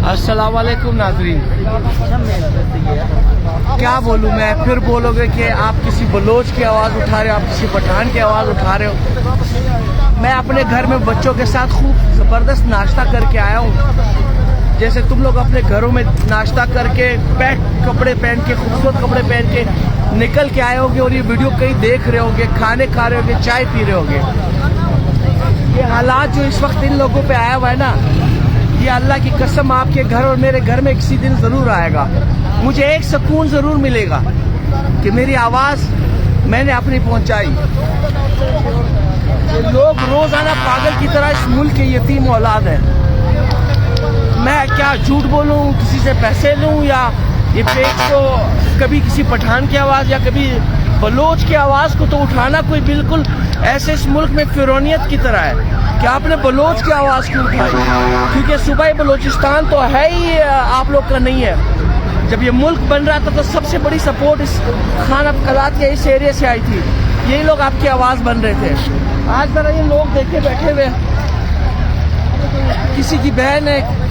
अस्सलाम वालेकुम नाज़रीन। क्या बोलूँ मैं, फिर बोलोगे कि आप किसी बलोच की आवाज़ उठा रहे हो, आप किसी पठान की आवाज़ उठा रहे हो। मैं अपने घर में बच्चों के साथ खूब ज़बरदस्त नाश्ता करके आया हूँ। जैसे तुम लोग अपने घरों में नाश्ता करके कपड़े पहन के, खूबसूरत कपड़े पहन के निकल के आए होगे और ये वीडियो कहीं देख रहे होगे, खाने खा रहे होगे, चाय पी रहे होगे। ये हालात जो इस वक्त इन लोगों पे आया हुआ है ना, ये अल्लाह की कसम आपके घर और मेरे घर में किसी दिन जरूर आएगा। मुझे एक सुकून जरूर मिलेगा कि मेरी आवाज मैंने अपनी पहुंचाई। ये लोग रोजाना पागल की तरह इस मुल्क के यतीम औलाद है। मैं क्या झूठ बोलूं, किसी से पैसे लूं या ये पेज को कभी किसी पठान की आवाज या कभी बलोच की आवाज को तो उठाना कोई बिल्कुल ऐसे इस मुल्क में फिरौनियत की तरह है कि आपने बलोच की आवाज क्यों उठाई, क्योंकि सूबा बलोचिस्तान तो है ही आप लोग का नहीं है। जब ये मुल्क बन रहा था तो सबसे बड़ी सपोर्ट इस खान अब्दुल्लाह के इस एरिया से आई थी। यही लोग आपकी आवाज बन रहे थे। आज जरा ये लोग देखे बैठे हुए, किसी की बहन है,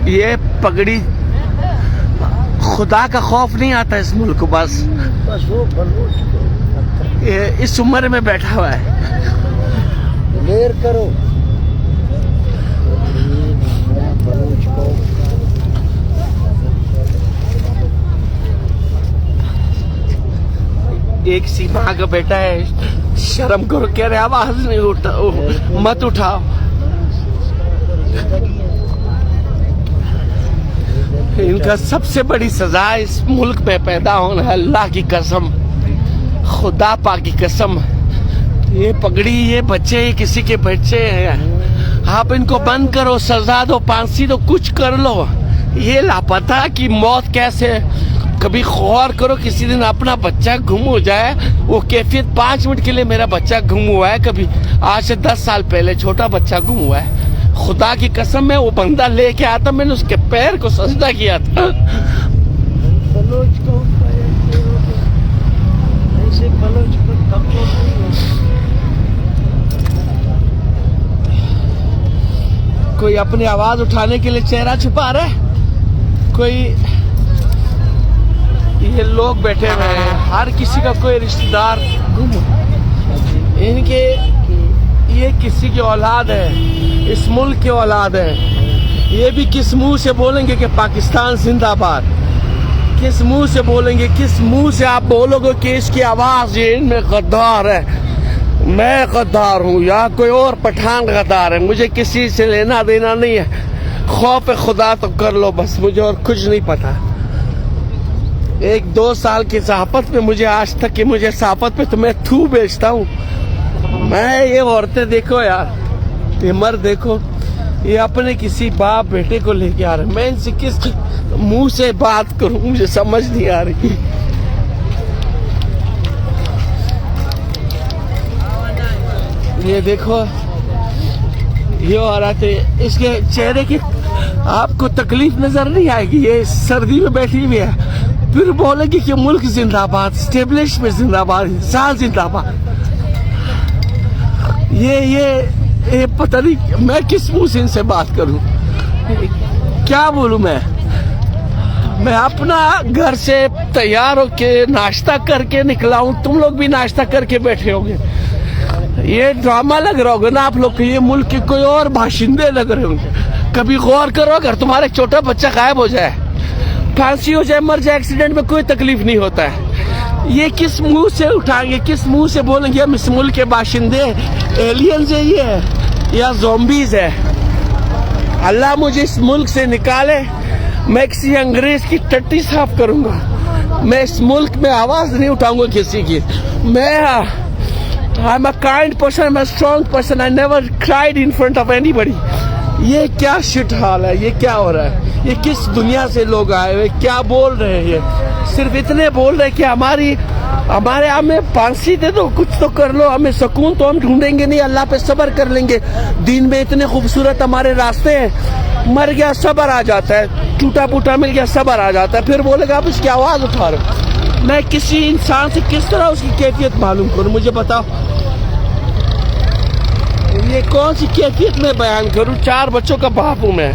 ये पगड़ी खुदा का खौफ नहीं आता इस मुल्क को, बस वो बलोच इस उम्र में बैठा हुआ है। देर करो, एक सी माँ का बेटा है, शर्म करो। कह रहे आवाज नहीं उठा, मत उठाओ। इनका सबसे बड़ी सजा इस मुल्क में पैदा होना है, अल्लाह की कसम, खुदा पाक की कसम। ये पगड़ी, ये बच्चे, ये किसी के बच्चे हैं। आप इनको बंद करो, सजा दो, फांसी दो, कुछ कर लो। ये लापता की मौत कैसे, कभी गौर करो, किसी दिन अपना बच्चा गुम हो जाए। वो कैफियत 5 मिनट के लिए मेरा बच्चा गुम हुआ है, कभी आज से 10 साल पहले छोटा बच्चा गुम हुआ है। खुदा की कसम में वो बंदा लेके आया था, मैंने उसके पैर को सजदा किया था। बलोच को ऐसे बलोच को कोई अपनी आवाज उठाने के लिए चेहरा छुपा रहा है, कोई ये लोग बैठे हुए हैं, हर किसी का कोई रिश्तेदार गुम। इनके ये किसी की औलाद है, इस मुल्क की औलाद है। ये भी किस मुंह से बोलेंगे कि पाकिस्तान जिंदाबाद, किस मुंह से बोलेंगे, किस मुंह से आप बोलोगे कि इसकी आवाज ये इनमें गद्दार है। मैं गद्दार हूँ या कोई और पठान गद्दार है, मुझे किसी से लेना देना नहीं है। खौफ खुदा तो कर लो बस, मुझे और कुछ नहीं पता। 1-2 साल की सहाफत में मुझे आज तक कि मुझे सहाफत पे तो मैं थू बेचता हूँ। मैं ये औरतें देखो यार, ये मर्द देखो, ये अपने किसी बाप बेटे को लेके आ रहे। मैं इनसे किस मुंह से बात करूं, मुझे समझ नहीं आ रही। ये देखो, ये औरत है, इसके चेहरे की आपको तकलीफ नजर नहीं आएगी। ये सर्दी में बैठी हुई है, फिर बोलेगी कि मुल्क जिंदाबाद, स्टेब्लिशमेंट जिंदाबाद, इंसान जिंदाबाद। ये पता नहीं मैं किस मुंह से इनसे बात करूं। क्या बोलूं मैं अपना घर से तैयार होके नाश्ता करके निकला हूं, तुम लोग भी नाश्ता करके बैठे होंगे। ये ड्रामा लग रहा होगा ना आप लोग के, ये मुल्क के कोई और बाशिंदे लग रहे होंगे। कभी गौर करो, अगर तुम्हारे छोटा बच्चा गायब हो जाए, फांसी हो जाए, मर जाए एक्सीडेंट में, कोई तकलीफ नहीं होता है। ये किस मुंह से उठाएंगे, किस मुंह से बोलेंगे हम इस मुल्क के बाशिंदे एलियंस है ये या ज़ॉम्बीज है। अल्लाह मुझे इस मुल्क से निकाले, मैं किसी अंग्रेज की टट्टी साफ करूंगा। मैं इस मुल्क में आवाज नहीं उठाऊंगा किसी की। I am a kind person, I am a strong person, I never cried in front of anybody. ये क्या शिट हाल है, ये क्या हो रहा है, ये किस दुनिया से लोग आए हुए, क्या बोल रहे हैं। ये सिर्फ इतने बोल रहे हैं कि हमारे हमें फांसी दे दो, कुछ तो कर लो, हमें सुकून तो हम ढूंढेंगे नहीं, अल्लाह पे सब्र कर लेंगे। दिन में इतने खूबसूरत हमारे रास्ते हैं, मर गया सब्र आ जाता है, टूटा फूटा मिल गया सब्र आ जाता है, फिर बोलेगा आप इसकी आवाज उठा रहे हो। मैं किसी इंसान से किस तरह उसकी कैफियत मालूम करूं, मुझे बताओ। ये कौन सी कैफियत में बयान करूं, 4 बच्चों का बाप हूं मैं।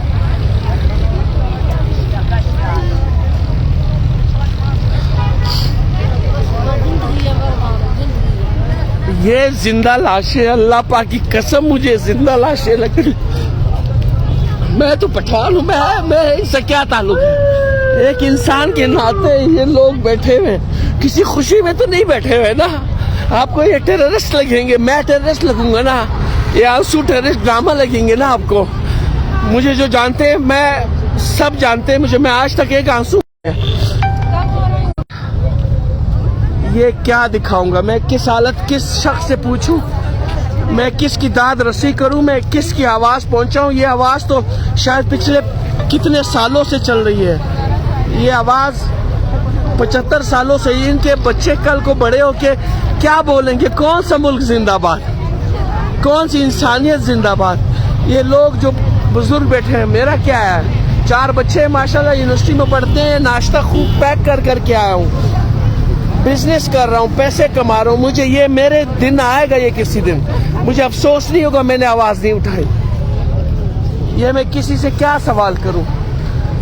ये जिंदा लाशें, अल्लाह पाक की कसम मुझे जिंदा लाशें लग रही। मैं तो पठान हूं, मैं इससे क्या ताल्लुक है। एक इंसान के नाते ये लोग बैठे हुए, किसी खुशी में तो नहीं बैठे हुए ना। आपको ये टेररिस्ट लगेंगे, मैं टेररिस्ट लगूंगा ना, ये आंसू टेररिस्ट ड्रामा लगेंगे ना आपको। मुझे जो जानते हैं, मैं सब जानते हैं मुझे, मैं आज तक एक आंसू। ये क्या दिखाऊंगा मैं, किस हालत, किस शख्स से पूछूं, मैं किसकी दाद रसी करूं, मैं किसकी आवाज पहुंचाऊं। ये आवाज तो शायद पिछले कितने सालों से चल रही है। ये आवाज 75 सालों से, इनके बच्चे कल को बड़े होके क्या बोलेंगे, कौन सा मुल्क जिंदाबाद, कौन सी इंसानियत जिंदाबाद। ये लोग जो बुजुर्ग बैठे हैं, मेरा क्या है, 4 बच्चे माशाल्लाह यूनिवर्सिटी में पढ़ते हैं, नाश्ता खूब पैक कर करके आया हूँ, बिजनेस कर रहा हूँ, पैसे कमा रहा हूँ। मुझे ये मेरे दिन आएगा, ये किसी दिन मुझे अफसोस नहीं होगा मैंने आवाज नहीं उठाई। ये मैं किसी से क्या सवाल करूं।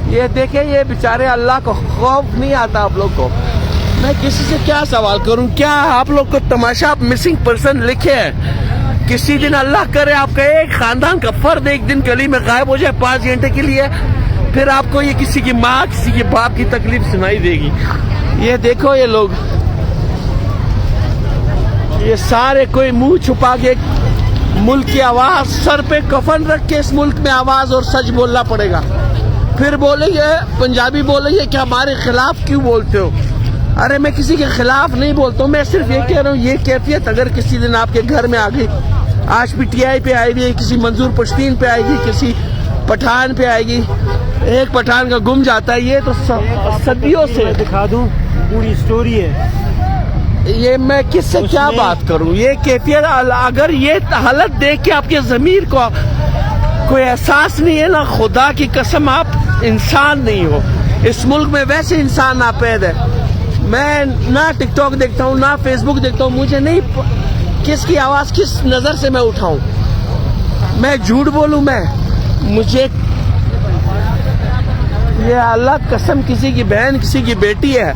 ये देखे, ये बेचारे अल्लाह को खौफ नहीं आता आप लोग को, मैं किसी से क्या सवाल करूं। क्या आप लोग को तमाशा, आप मिसिंग पर्सन लिखे हैं, किसी दिन अल्लाह करे आपका एक खानदान का फर्द एक दिन गली में गायब हो जाए 5 घंटे के लिए, फिर आपको ये किसी की माँ, किसी के बाप की तकलीफ सुनाई देगी। ये देखो, ये लोग, ये सारे कोई मुंह छुपा के मुल्क की आवाज, सर पे कफन रख के इस मुल्क में आवाज और सच बोलना पड़ेगा। फिर बोलेंगे, पंजाबी बोलेंगे कि हमारे खिलाफ क्यों बोलते हो। अरे मैं किसी के खिलाफ नहीं बोलता हूँ, मैं सिर्फ ये कह रहा हूँ, ये कैफियत अगर किसी दिन आपके घर में आ गई, आज PTI पे आएगी, किसी मंजूर पश्तीन पे आएगी, किसी पठान पे आएगी, एक पठान का गुम जाता है, ये तो सदियों से। दिखा दूं, पूरी स्टोरी है। ये मैं किससे क्या बात करूं। ये कैफियत, अगर ये हालत देख के आपके ज़मीर को कोई एहसास नहीं है ना, खुदा की कसम आप इंसान नहीं हो। इस मुल्क में वैसे इंसान नापैद है। मैं ना टिकटॉक देखता हूँ, ना फेसबुक देखता हूँ, मुझे नहीं किसकी आवाज किस नजर से मैं उठाऊं, मैं झूठ बोलूं। मुझे ये अल्लाह कसम, किसी की बहन, किसी की बेटी है,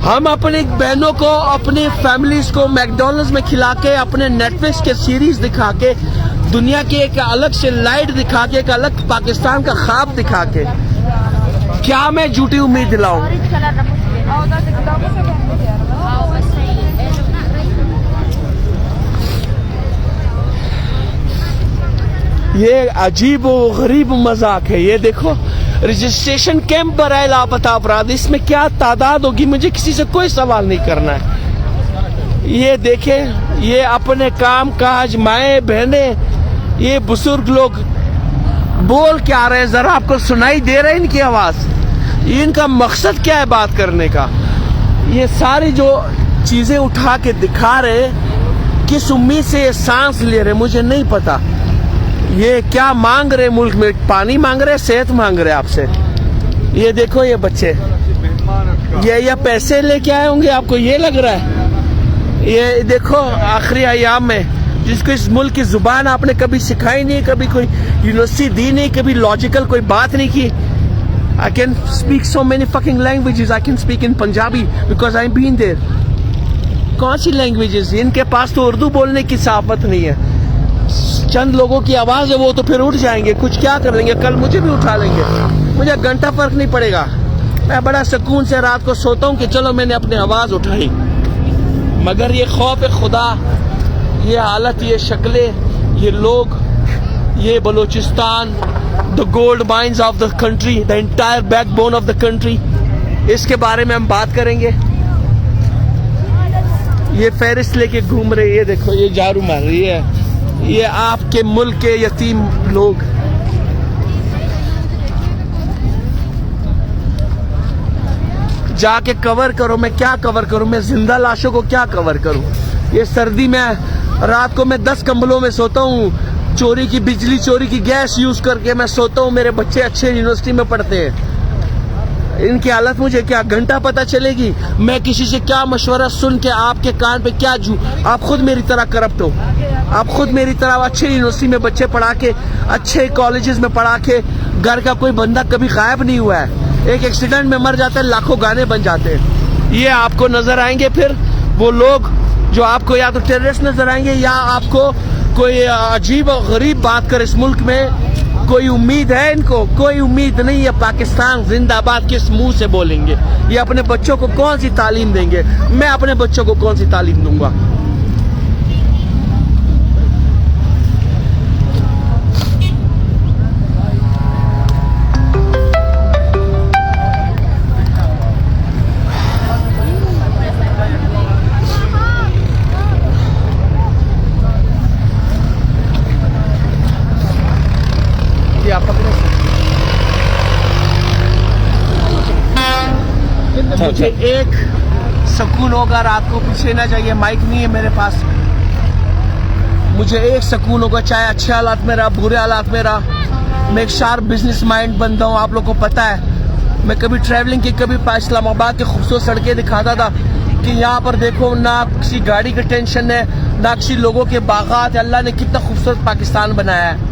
हम अपनी बहनों को, अपनी फैमिलीज को मैकडॉनल्ड्स में खिला के, अपने नेटफ्लिक्स के सीरीज दिखा के, दुनिया की एक अलग से लाइट दिखा के, एक अलग पाकिस्तान का ख्वाब दिखा के, क्या मैं झूठी उम्मीद दिलाऊं। ये अजीब व गरीब मजाक है। ये देखो, रजिस्ट्रेशन कैंप पर आए लापता अपराध, इसमें क्या तादाद होगी, मुझे किसी से कोई सवाल नहीं करना है। ये देखे, ये अपने काम काज, माए बहने, ये बुजुर्ग लोग बोल क्या रहे हैं, जरा आपको सुनाई दे रहा है इनकी आवाज, इनका मकसद क्या है बात करने का। ये सारी जो चीजें उठा के दिखा रहे, किस उम्मीद से ये सांस ले रहे मुझे नहीं पता। ये क्या मांग रहे मुल्क में, पानी मांग रहे, सेहत मांग रहे आपसे। ये देखो, ये बच्चे ये पैसे लेके आए होंगे, आपको ये लग रहा है। ये देखो, आखिरी अयाम में जिसको इस मुल्क की जुबान आपने कभी सिखाई नहीं, कभी कोई यूनिवर्सिटी दी नहीं, कभी लॉजिकल कोई बात नहीं की। I can speak so many fucking languages. I can speak in Punjabi because I've been there. कौन सी लैंग्वेजेस? इनके पास तो उर्दू बोलने की साफत नहीं है। चंद लोगों की आवाज है, वो तो फिर उठ जाएंगे, कुछ क्या कर लेंगे, कल मुझे भी उठा लेंगे, मुझे घंटा फर्क नहीं पड़ेगा। मैं बड़ा सुकून से रात को सोता हूँ कि चलो मैंने अपनी आवाज उठाई। मगर ये खौफ खुदा, ये हालत, ये शक्लें, ये लोग, ये Balochistan, the gold mines of the country, the entire backbone of the country, इसके बारे में हम बात करेंगे। ये फेरिस्त लेके घूम रही है, देखो ये झाड़ू मार रही है, ये आपके मुल्क के यतीम लोग। जाके कवर करो, मैं क्या कवर करूं, मैं जिंदा लाशों को क्या कवर करूं। ये सर्दी में रात को मैं 10 कंबलों में सोता हूँ, चोरी की बिजली, चोरी की गैस यूज करके मैं सोता हूँ। मेरे बच्चे अच्छे यूनिवर्सिटी में पढ़ते हैं, इनकी हालत मुझे क्या घंटा पता चलेगी? मैं किसी से क्या मशवरा सुन के आपके कान पे क्या जू? आप खुद मेरी तरह करप्ट हो, आप खुद मेरी तरह अच्छे यूनिवर्सिटी में बच्चे पढ़ा के, अच्छे कॉलेजेस में पढ़ा के, घर का कोई बंदा कभी गायब नहीं हुआ है। एक एक्सीडेंट में मर जाता है, लाखों गाने बन जाते हैं। ये आपको नजर आएंगे फिर वो लोग जो आपको या तो टेररिस्ट नजर आएंगे, या आपको कोई अजीब और गरीब बात कर। इस मुल्क में कोई उम्मीद है इनको? कोई उम्मीद नहीं है। पाकिस्तान जिंदाबाद किस मुंह से बोलेंगे? ये अपने बच्चों को कौन सी तालीम देंगे? मैं अपने बच्चों को कौन सी तालीम दूंगा? मुझे एक सुकून होगा रात को, पीछे ना जाइए, माइक नहीं है मेरे पास। मुझे एक सुकून होगा, चाहे अच्छे हालात में रहा, बुरे हालात में रहा। मैं एक शार्प बिजनेस माइंड बंदा हूँ, आप लोग को पता है। मैं कभी ट्रैवलिंग की, कभी इस्लामाबाद की खूबसूरत सड़कें दिखाता था कि यहाँ पर देखो ना किसी गाड़ी की टेंशन है, ना किसी लोगों के बागात। अल्लाह ने कितना खूबसूरत पाकिस्तान बनाया है।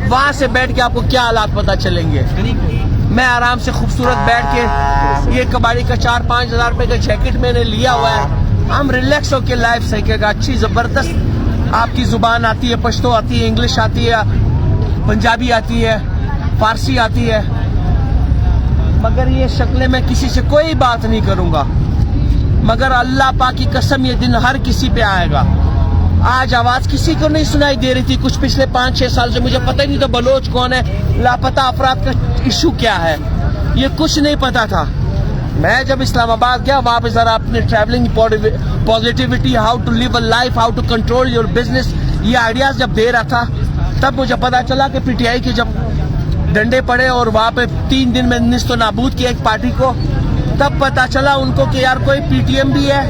वहां से बैठ के आपको क्या हालात पता चलेंगे। मैं आराम से खूबसूरत बैठ के, ये कबाड़ी का 4-5 हज़ार रुपए का जैकेट मैंने लिया हुआ है, हम रिलैक्स होके लाइफ सकेगा। अच्छी जबरदस्त आपकी जुबान आती है, पश्तो आती है, इंग्लिश आती है, पंजाबी आती है, फारसी आती है। मगर ये शक्लें, मैं किसी से कोई बात नहीं करूंगा, मगर अल्लाह पाक की कसम ये दिन हर किसी पे आएगा। आज आवाज किसी को नहीं सुनाई दे रही थी कुछ पिछले 5-6 साल से। मुझे पता ही नहीं था बलोच कौन है, लापता अफराद का इशू क्या है, ये कुछ नहीं पता था। मैं जब इस्लामाबाद गया, वहां पे जरा अपने travelling positivity, how to live a life, how to control your business, ये आइडियाज जब दे रहा था, तब मुझे पता चला कि पीटीआई के जब डंडे पड़े और वहां पे 3 दिन में निस्तो नाबूद किया एक पार्टी को, तब पता चला उनको कि यार कोई पीटीएम भी है,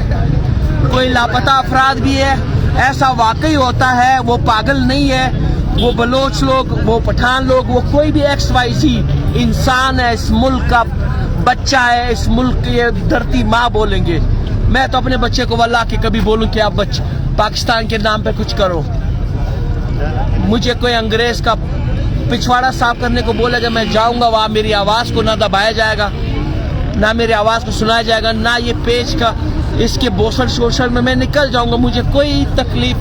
कोई लापता अफराद भी है। ऐसा वाकई होता है, वो पागल नहीं है, वो बलोच लोग, वो पठान लोग, वो कोई भी XYZ इंसान है, इस मुल्क का बच्चा है, इस मुल्क की धरती माँ बोलेंगे। मैं तो अपने बच्चे को वल्लाह के कभी बोलूं कि आप पाकिस्तान के नाम पे कुछ करो। मुझे कोई अंग्रेज का पिछवाड़ा साफ करने को बोलेगा, मैं जाऊंगा वहां, मेरी आवाज को ना दबाया जाएगा, ना मेरी आवाज को सुनाया जाएगा, ना ये पेज का इसके बोसल शोषण में मैं निकल जाऊंगा। मुझे कोई तकलीफ,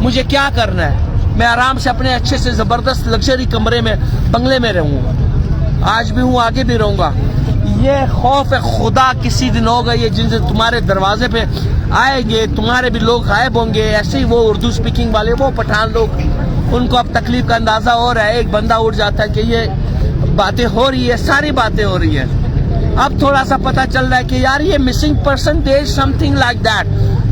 मुझे क्या करना है? मैं आराम से अपने अच्छे से जबरदस्त लग्जरी कमरे में, बंगले में रहूंगा। आज भी हूँ, आगे भी रहूंगा। ये खौफ है खुदा किसी दिन होगा, ये जिनसे तुम्हारे दरवाजे पे आएंगे, तुम्हारे भी लोग गायब होंगे। ऐसे ही वो उर्दू स्पीकिंग वाले, वो पठान लोग, उनको अब तकलीफ का अंदाजा हो रहा है। एक बंदा उठ जाता है कि ये बातें हो रही है, सारी बातें हो रही है। अब थोड़ा सा पता चल रहा है कि यार ये missing person, there something like that,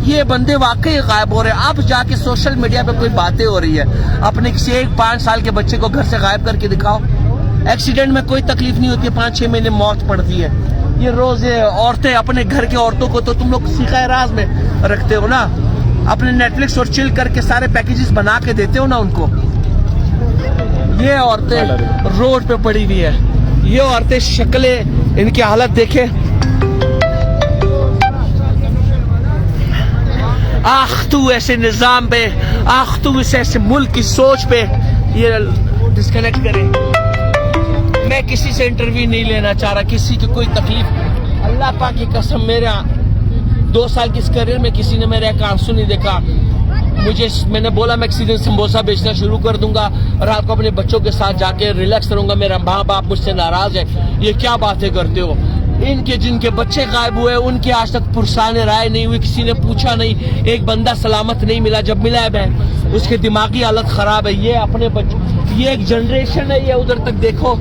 ये बंदे वाकई गायब हो रहे हैं। अब जाके सोशल मीडिया पे कोई बातें हो रही है। अपने किसी एक 5 साल के बच्चे को घर से गायब करके दिखाओ। एक्सीडेंट में कोई तकलीफ नहीं होती है, 5-6 महीने मौत पड़ती है। ये रोज औरतें, अपने घर के औरतों को तो तुम लोग सीखा राज में रखते हो ना, अपने नेटफ्लिक्स और चिल करके सारे पैकेजेस बना के देते हो ना उनको। ये औरतें रोड पे पड़ी हुई है, ये औरतें, शक्लें, इनकी हालत देखे। आख तू ऐसे निज़ाम पे, आख तू इस ऐसे मुल्क की सोच पे। ये डिस्कनेक्ट करे। मैं किसी से इंटरव्यू नहीं लेना चाह रहा, किसी की कोई तकलीफ। अल्लाह पाक की कसम, मेरा 2 साल की इस करियर में किसी ने मेरा एक आंसू नहीं देखा। मैंने बोला मैं किसी दिन समोसा बेचना शुरू कर दूंगा, रात को अपने बच्चों के साथ जाके रिलैक्स करूंगा, मेरा माँ बाप मुझसे नाराज है। ये क्या बातें करते हो? इनके जिनके बच्चे गायब हुए उनके आज तक पुरसाने राय नहीं हुई, किसी ने पूछा नहीं, एक बंदा सलामत नहीं मिला। जब मिला है मैं, उसके दिमागी हालत खराब है। ये अपने बच्चों, ये एक जनरेशन है, ये उधर तक देखो,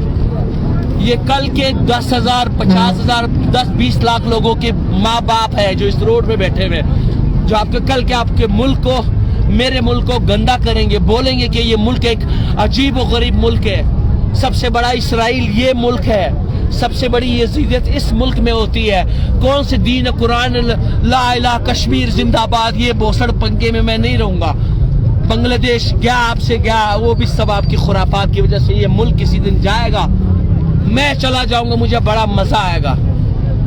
ये कल के 10,000, 50,000, 10-20 लाख लोगों के माँ बाप है जो इस रोड पे बैठे हुए, जो आपके कल के आपके मुल्क को, मेरे मुल्क को गंदा करेंगे, बोलेंगे कि ये मुल्क एक अजीब और गरीब मुल्क है। सबसे बड़ा इसराइल ये मुल्क है, सबसे बड़ी यजीदियत इस मुल्क में होती है। कौन से दीन कुरान, ला इलाहा कश्मीर जिंदाबाद, ये बोसड़ पंखे में मैं नहीं रहूंगा। बांग्लादेश गया, आपसे गया, वो भी सब आपकी खुराफात की वजह से। ये मुल्क किसी दिन जाएगा, मैं चला जाऊंगा, मुझे बड़ा मजा आएगा,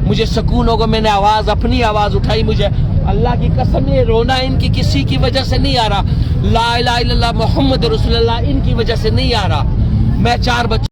मुझे सुकून होगा। मैंने अपनी आवाज उठाई, मुझे अल्लाह की कसम ये रोना इनकी किसी की वजह से नहीं आ रहा। ला इलाहा इल्लल्लाह मुहम्मद रसूलुल्लाह इनकी वजह से नहीं आ रहा। मैं 4 बच्चों